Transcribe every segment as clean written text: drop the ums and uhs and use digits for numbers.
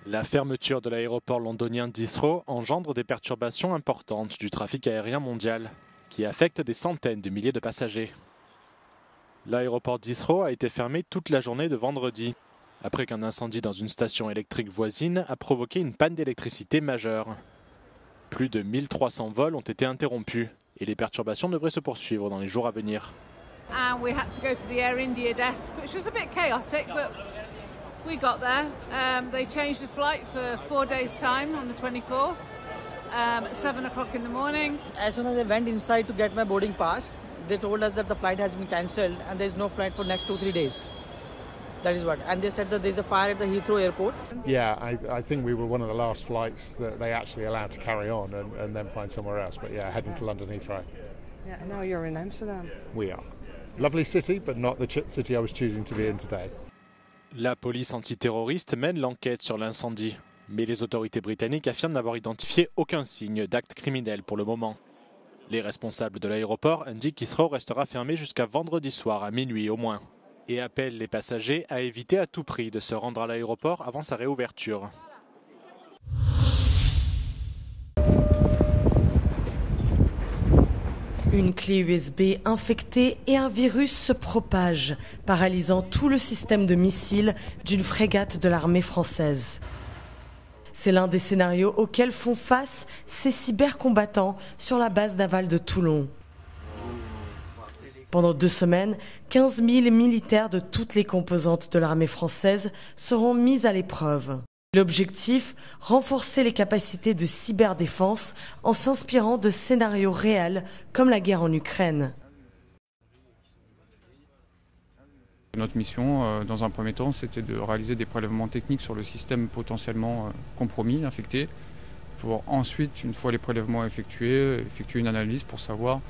La fermeture de l'aéroport londonien d'Heathrow engendre des perturbations importantes du trafic aérien mondial, qui affectent des centaines de milliers de passagers. L'aéroport d'Heathrow a été fermé toute la journée de vendredi, après qu'un incendie dans une station électrique voisine a provoqué une panne d'électricité majeure. Plus de 1300 vols ont été interrompus et les perturbations devraient se poursuivre dans les jours à venir. And we had to go to the Air India desk, which was a bit chaotic, but we got there. They changed the flight for 4 days' time on the 24th, at 7 o'clock in the morning. As soon as I went inside to get my boarding pass, they told us that the flight has been cancelled and there's no flight for next 2-3 days. That is what. And they said that there's a fire at the Heathrow airport. Yeah, I think we were one of the last flights that they actually allowed to carry on and then find somewhere else. But yeah, heading to London Heathrow. Yeah, now you're in Amsterdam. We are. Lovely city, but not the city I was choosing to be in today. La police antiterroriste mène l'enquête sur l'incendie, mais les autorités britanniques affirment n'avoir identifié aucun signe d'acte criminel pour le moment. Les responsables de l'aéroport indiquent qu'Heathrow restera fermé jusqu'à vendredi soir à minuit au moins, et appellent les passagers à éviter à tout prix de se rendre à l'aéroport avant sa réouverture. Une clé USB infectée et un virus se propagent, paralysant tout le système de missiles d'une frégate de l'armée française. C'est l'un des scénarios auxquels font face ces cybercombattants sur la base navale de Toulon. Pendant 2 semaines, 15 000 militaires de toutes les composantes de l'armée française seront mis à l'épreuve. L'objectif, renforcer les capacités de cyberdéfense en s'inspirant de scénarios réels comme la guerre en Ukraine. Notre mission, dans un premier temps, c'était de réaliser des prélèvements techniques sur le système potentiellement compromis, infecté, pour ensuite, une fois les prélèvements effectués, effectuer une analyse pour savoir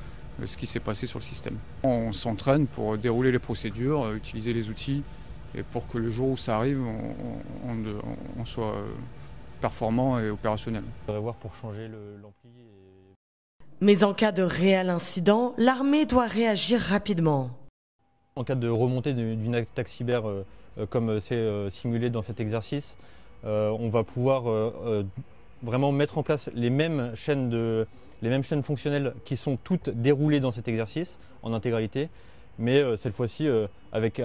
ce qui s'est passé sur le système. On s'entraîne pour dérouler les procédures, utiliser les outils, et pour que le jour où ça arrive, on soit performant et opérationnel. On devrait voir pour changer l'ampli. Mais en cas de réel incident, l'armée doit réagir rapidement. En cas de remontée d'une attaque cyber comme c'est simulé dans cet exercice, on va pouvoir vraiment mettre en place les mêmes chaînes fonctionnelles qui sont toutes déroulées dans cet exercice en intégralité, mais cette fois-ci avec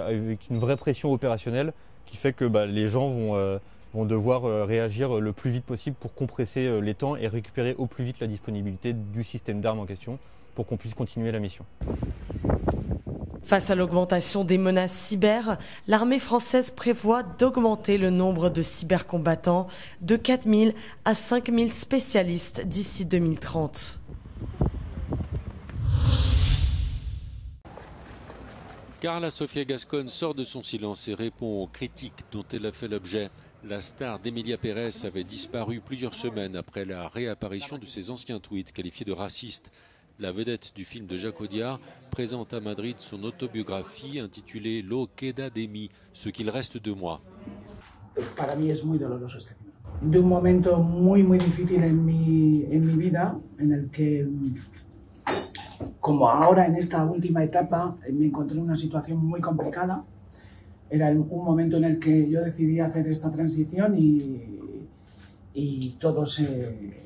une vraie pression opérationnelle qui fait que les gens vont devoir réagir le plus vite possible pour compresser les temps et récupérer au plus vite la disponibilité du système d'armes en question pour qu'on puisse continuer la mission. Face à l'augmentation des menaces cyber, l'armée française prévoit d'augmenter le nombre de cybercombattants de 4 000 à 5 000 spécialistes d'ici 2030. Carla Sofia Gascón sort de son silence et répond aux critiques dont elle a fait l'objet. La star d'Emilia Pérez avait disparu plusieurs semaines après la réapparition de ses anciens tweets qualifiés de racistes. La vedette du film de Jacques Audiard présente à Madrid son autobiographie intitulée Lo queda de mí, ce qu'il reste de moi. Para mí es muy doloroso este libro. De un momento muy difícil en mi vida, en el que, como ahora en esta última etapa, me encontré en una situación muy complicada. Era un momento en el que yo decidí hacer esta transición y todo se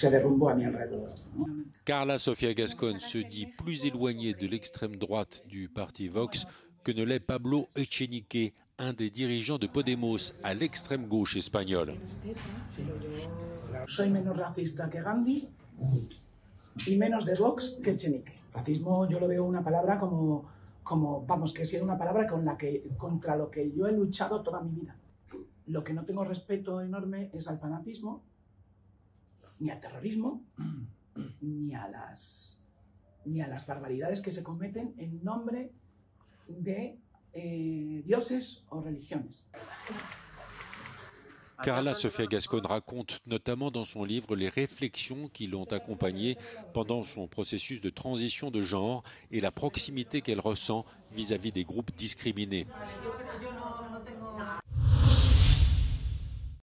derrumbó a mi alrededor, ¿no? Carla Sofia Gascón se dit plus éloignée de l'extrême droite du parti Vox que ne l'est Pablo Echenique, un des dirigeants de Podemos à l'extrême gauche espagnole. Soy menos racista que Gandhi y menos de Vox que Echenique. Racismo yo lo veo una palabra como vamos, que ha sido una palabra contra lo que yo he luchado toda mi vida. Lo que no tengo respeto enorme es al fanatismo, ni al terrorismo, ni a las barbaridades que se cometen en nombre de dioses o religiones. Carla Sofia Gascón raconte notamment dans son livre les réflexions qui l'ont accompagnée pendant son processus de transition de genre et la proximité qu'elle ressent vis-à-vis des groupes discriminés.